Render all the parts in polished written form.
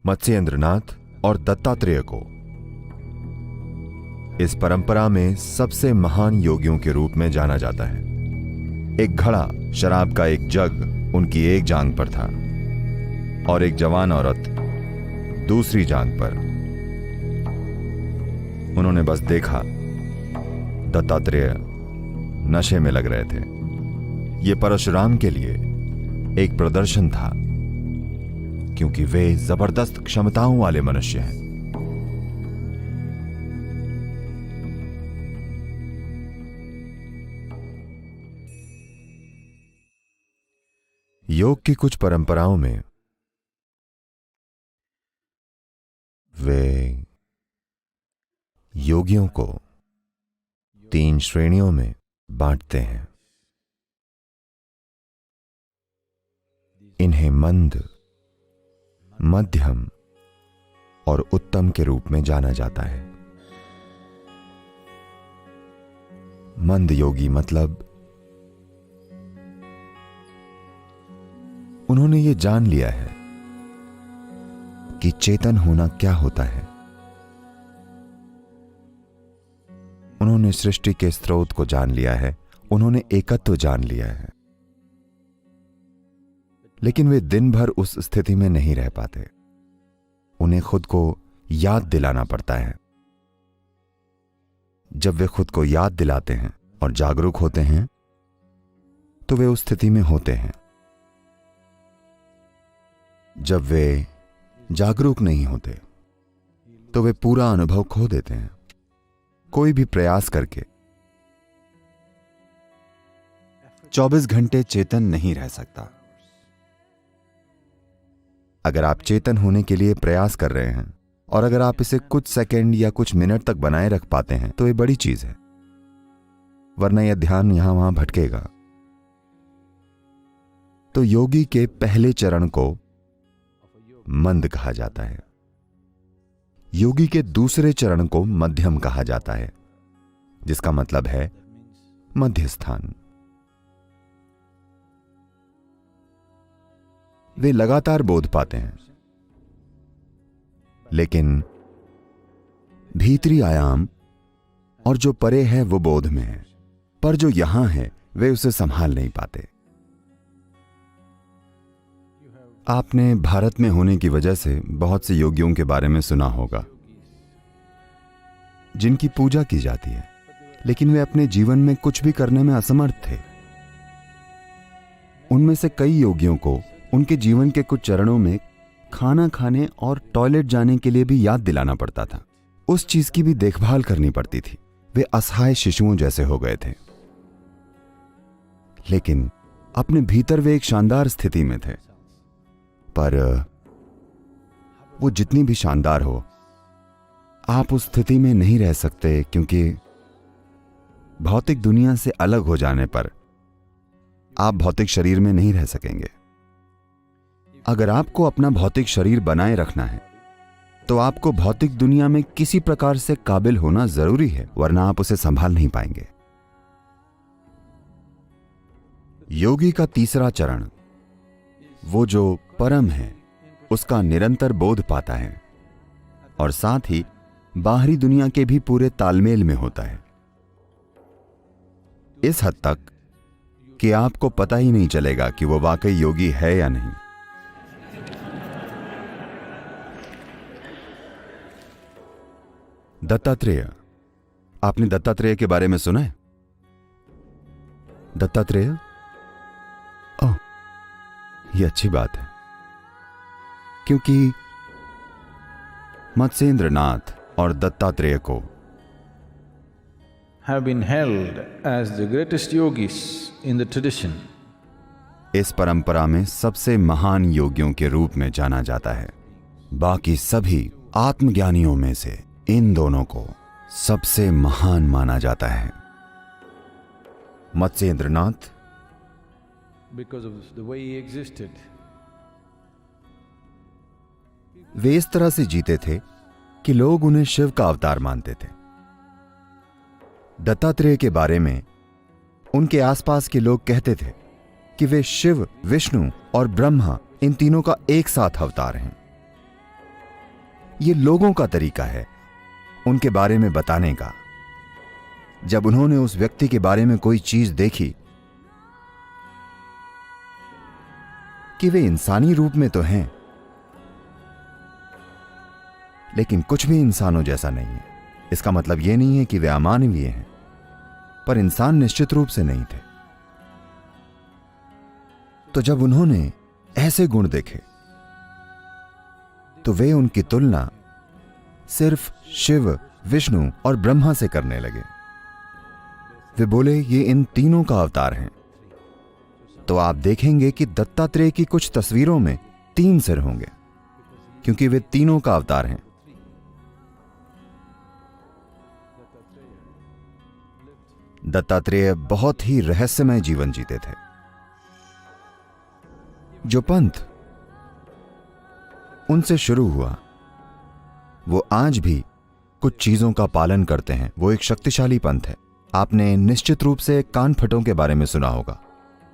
मत्स्येंद्रनाथ और दत्तात्रेय को इस परंपरा में सबसे महान योगियों के रूप में जाना जाता है। एक घड़ा, शराब का एक जग उनकी एक जांघ पर था और एक जवान औरत दूसरी जांघ पर। उन्होंने बस देखा, दत्तात्रेय नशे में लग रहे थे। यह परशुराम के लिए एक प्रदर्शन था, क्योंकि वे जबरदस्त क्षमताओं वाले मनुष्य हैं। योग की कुछ परंपराओं में वे योगियों को 3 श्रेणियों में बांटते हैं। इन्हें मंद, मध्यम और उत्तम के रूप में जाना जाता है। मंद योगी मतलब उन्होंने ये जान लिया है कि चेतन होना क्या होता है। उन्होंने सृष्टि के स्रोत को जान लिया है, उन्होंने एकत्व जान लिया है, लेकिन वे दिन भर उस स्थिति में नहीं रह पाते। उन्हें खुद को याद दिलाना पड़ता है। जब वे खुद को याद दिलाते हैं और जागरूक होते हैं तो वे उस स्थिति में होते हैं। जब वे जागरूक नहीं होते तो वे पूरा अनुभव खो देते हैं। कोई भी प्रयास करके 24 घंटे चेतन नहीं रह सकता। अगर आप चेतन होने के लिए प्रयास कर रहे हैं और अगर आप इसे कुछ सेकंड या कुछ मिनट तक बनाए रख पाते हैं तो ये बड़ी चीज है, वरना यह ध्यान यहां वहां भटकेगा। तो योगी के पहले चरण को मंद कहा जाता है। योगी के दूसरे चरण को मध्यम कहा जाता है, जिसका मतलब है मध्य स्थान। वे लगातार बोध पाते हैं, लेकिन भीतरी आयाम और जो परे है वो बोध में है, पर जो यहां है वे उसे संभाल नहीं पाते। आपने भारत में होने की वजह से बहुत से योगियों के बारे में सुना होगा जिनकी पूजा की जाती है, लेकिन वे अपने जीवन में कुछ भी करने में असमर्थ थे। उनमें से कई योगियों को उनके जीवन के कुछ चरणों में खाना खाने और टॉयलेट जाने के लिए भी याद दिलाना पड़ता था। उस चीज की भी देखभाल करनी पड़ती थी। वे असहाय शिशुओं जैसे हो गए थे, लेकिन अपने भीतर वे एक शानदार स्थिति में थे। पर वो जितनी भी शानदार हो, आप उस स्थिति में नहीं रह सकते, क्योंकि भौतिक दुनिया से अलग हो जाने पर आप भौतिक शरीर में नहीं रह सकेंगे। अगर आपको अपना भौतिक शरीर बनाए रखना है तो आपको भौतिक दुनिया में किसी प्रकार से काबिल होना जरूरी है, वरना आप उसे संभाल नहीं पाएंगे। योगी का तीसरा चरण, वो जो परम है, उसका निरंतर बोध पाता है और साथ ही बाहरी दुनिया के भी पूरे तालमेल में होता है, इस हद तक कि आपको पता ही नहीं चलेगा कि वो वाकई योगी है या नहीं। दत्तात्रेय, आपने दत्तात्रेय के बारे में सुना है? दत्तात्रेय? ओह, यह अच्छी बात है, क्योंकि मत्स्येंद्रनाथ और दत्तात्रेय को have been held as the greatest yogis in the tradition. इस परंपरा में सबसे महान योगियों के रूप में जाना जाता है। बाकी सभी आत्मज्ञानियों में से इन दोनों को सबसे महान माना जाता है। Matsyendranath Because of the way he existed. वे इस तरह से जीते थे कि लोग उन्हें शिव का अवतार मानते थे। दत्तात्रेय के बारे में उनके आसपास के लोग कहते थे कि वे शिव, विष्णु और ब्रह्मा, इन तीनों का एक साथ अवतार हैं। ये लोगों का तरीका है उनके बारे में बताने का। जब उन्होंने उस व्यक्ति के बारे में कोई चीज देखी कि वे इंसानी रूप में तो हैं, लेकिन कुछ भी इंसानों जैसा नहीं है, इसका मतलब यह नहीं है कि वे अमानवीय हैं, पर इंसान निश्चित रूप से नहीं थे। तो जब उन्होंने ऐसे गुण देखे तो वे उनकी तुलना सिर्फ शिव, विष्णु और ब्रह्मा से करने लगे। वे बोले ये इन तीनों का अवतार हैं। तो आप देखेंगे कि दत्तात्रेय की कुछ तस्वीरों में 3 सिर होंगे, क्योंकि वे तीनों का अवतार हैं। दत्तात्रेय बहुत ही रहस्यमय जीवन जीते थे। जो पंथ उनसे शुरू हुआ वो आज भी कुछ चीजों का पालन करते हैं। वो एक शक्तिशाली पंथ है। आपने निश्चित रूप से कानफटों के बारे में सुना होगा।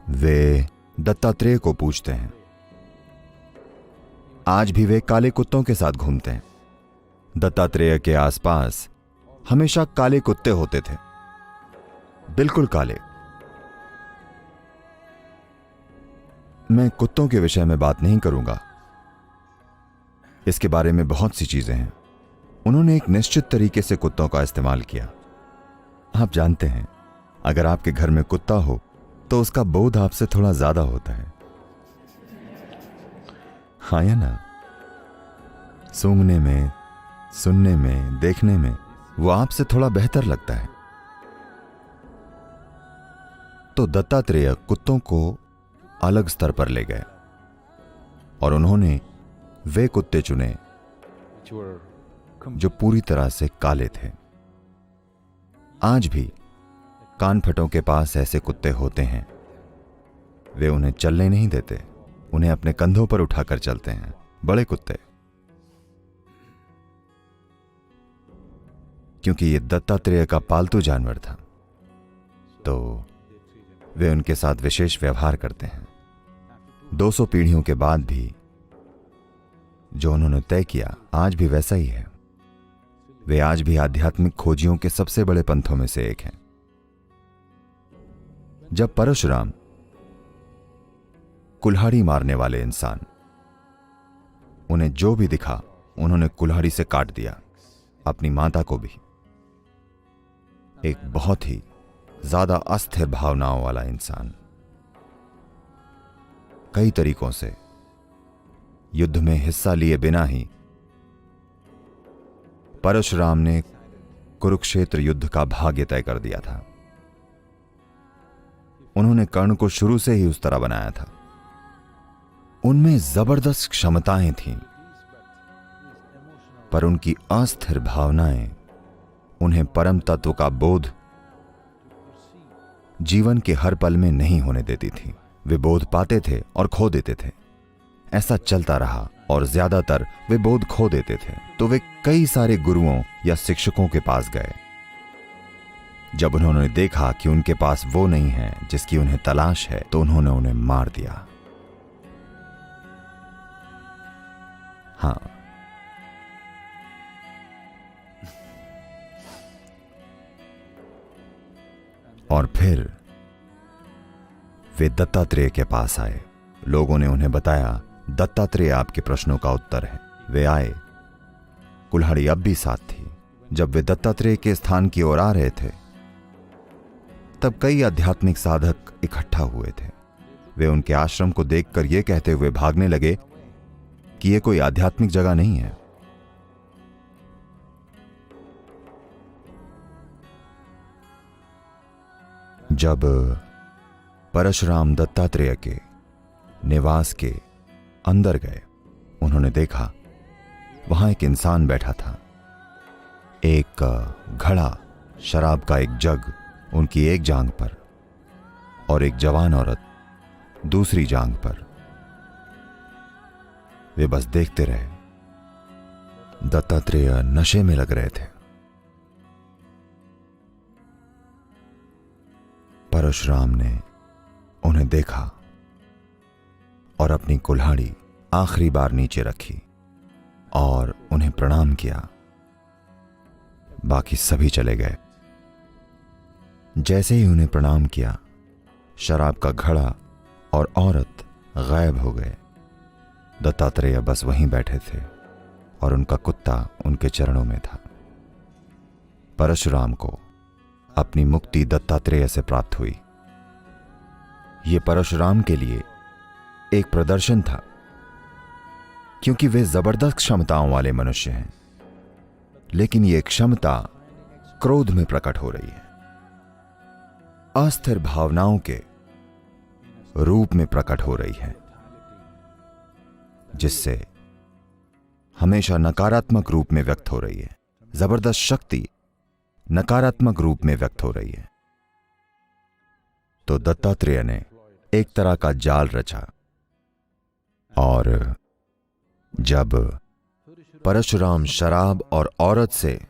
वे दत्तात्रेय को पूजते हैं। आज भी वे काले कुत्तों के साथ घूमते हैं। दत्तात्रेय के आसपास हमेशा काले कुत्ते होते थे, बिल्कुल काले। मैं कुत्तों के विषय में बात नहीं करूंगा, इसके बारे में बहुत सी चीजें हैं। उन्होंने एक निश्चित तरीके से कुत्तों का इस्तेमाल किया। आप जानते हैं, अगर आपके घर में कुत्ता हो तो उसका बोध आपसे थोड़ा ज्यादा होता है, हाँ या ना? सूंघने में, सुनने में, देखने में वो आपसे थोड़ा बेहतर लगता है। तो दत्तात्रेय कुत्तों को अलग स्तर पर ले गए और उन्होंने वे कुत्ते चुने जो पूरी तरह से काले थे। आज भी कानफटों के पास ऐसे कुत्ते होते हैं। वे उन्हें चलने नहीं देते, उन्हें अपने कंधों पर उठाकर चलते हैं, बड़े कुत्ते। क्योंकि ये दत्तात्रेय का पालतू जानवर था, तो वे उनके साथ विशेष व्यवहार करते हैं। 200 पीढ़ियों के बाद भी जो उन्होंने तय किया आज भी वैसा ही है। वे आज भी आध्यात्मिक खोजियों के सबसे बड़े पंथों में से एक हैं। जब परशुराम, कुल्हाड़ी मारने वाले इंसान, उन्हें जो भी दिखा उन्होंने कुल्हाड़ी से काट दिया, अपनी माता को भी। एक बहुत ही ज्यादा अस्थिर भावनाओं वाला इंसान। कई तरीकों से युद्ध में हिस्सा लिए बिना ही परशुराम ने कुरुक्षेत्र युद्ध का भाग्य तय कर दिया था। उन्होंने कर्ण को शुरू से ही उस तरह बनाया था। उनमें जबरदस्त क्षमताएं थीं, पर उनकी अस्थिर भावनाएं उन्हें परम तत्व का बोध जीवन के हर पल में नहीं होने देती थी। वे बोध पाते थे और खो देते थे। ऐसा चलता रहा और ज्यादातर वे बोध खो देते थे। तो वे कई सारे गुरुओं या शिक्षकों के पास गए। जब उन्होंने देखा कि उनके पास वो नहीं है जिसकी उन्हें तलाश है, तो उन्होंने उन्हें मार दिया। हाँ, और फिर वे दत्तात्रेय के पास आए। लोगों ने उन्हें बताया, दत्तात्रेय आपके प्रश्नों का उत्तर है। वे आए, कुल्हाड़ी अब भी साथ थी। जब वे दत्तात्रेय के स्थान की ओर आ रहे थे, तब कई आध्यात्मिक साधक इकट्ठा हुए थे। वे उनके आश्रम को देखकर यह कहते हुए भागने लगे कि यह कोई आध्यात्मिक जगह नहीं है। जब परशुराम दत्तात्रेय के निवास के अंदर गए, उन्होंने देखा वहां एक इंसान बैठा था। एक घड़ा, शराब का एक जग उनकी एक जांघ पर और एक जवान औरत दूसरी जांघ पर। वे बस देखते रहे। दत्तात्रेय नशे में लग रहे थे। परशुराम ने उन्हें देखा और अपनी कुल्हाड़ी आखिरी बार नीचे रखी और उन्हें प्रणाम किया। बाकी सभी चले गए। जैसे ही उन्हें प्रणाम किया, शराब का घड़ा और औरत गायब हो गए। दत्तात्रेय बस वहीं बैठे थे और उनका कुत्ता उनके चरणों में था। परशुराम को अपनी मुक्ति दत्तात्रेय से प्राप्त हुई। यह परशुराम के लिए एक प्रदर्शन था, क्योंकि वे जबरदस्त क्षमताओं वाले मनुष्य हैं, लेकिन यह क्षमता क्रोध में प्रकट हो रही है, अस्थिर भावनाओं के रूप में प्रकट हो रही है, जिससे हमेशा नकारात्मक रूप में व्यक्त हो रही है। जबरदस्त शक्ति नकारात्मक रूप में व्यक्त हो रही है। तो दत्तात्रेय ने एक तरह का जाल रचा, और जब परशुराम शराब और औरत से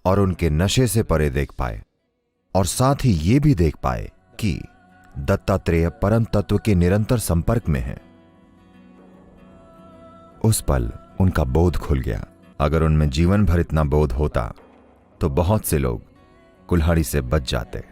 और उनके नशे से परे देख पाए, और साथ ही ये भी देख पाए कि दत्तात्रेय परम तत्व के निरंतर संपर्क में हैं, उस पल उनका बोध खुल गया। अगर उनमें जीवन भर इतना बोध होता तो बहुत से लोग कुल्हाड़ी से बच जाते।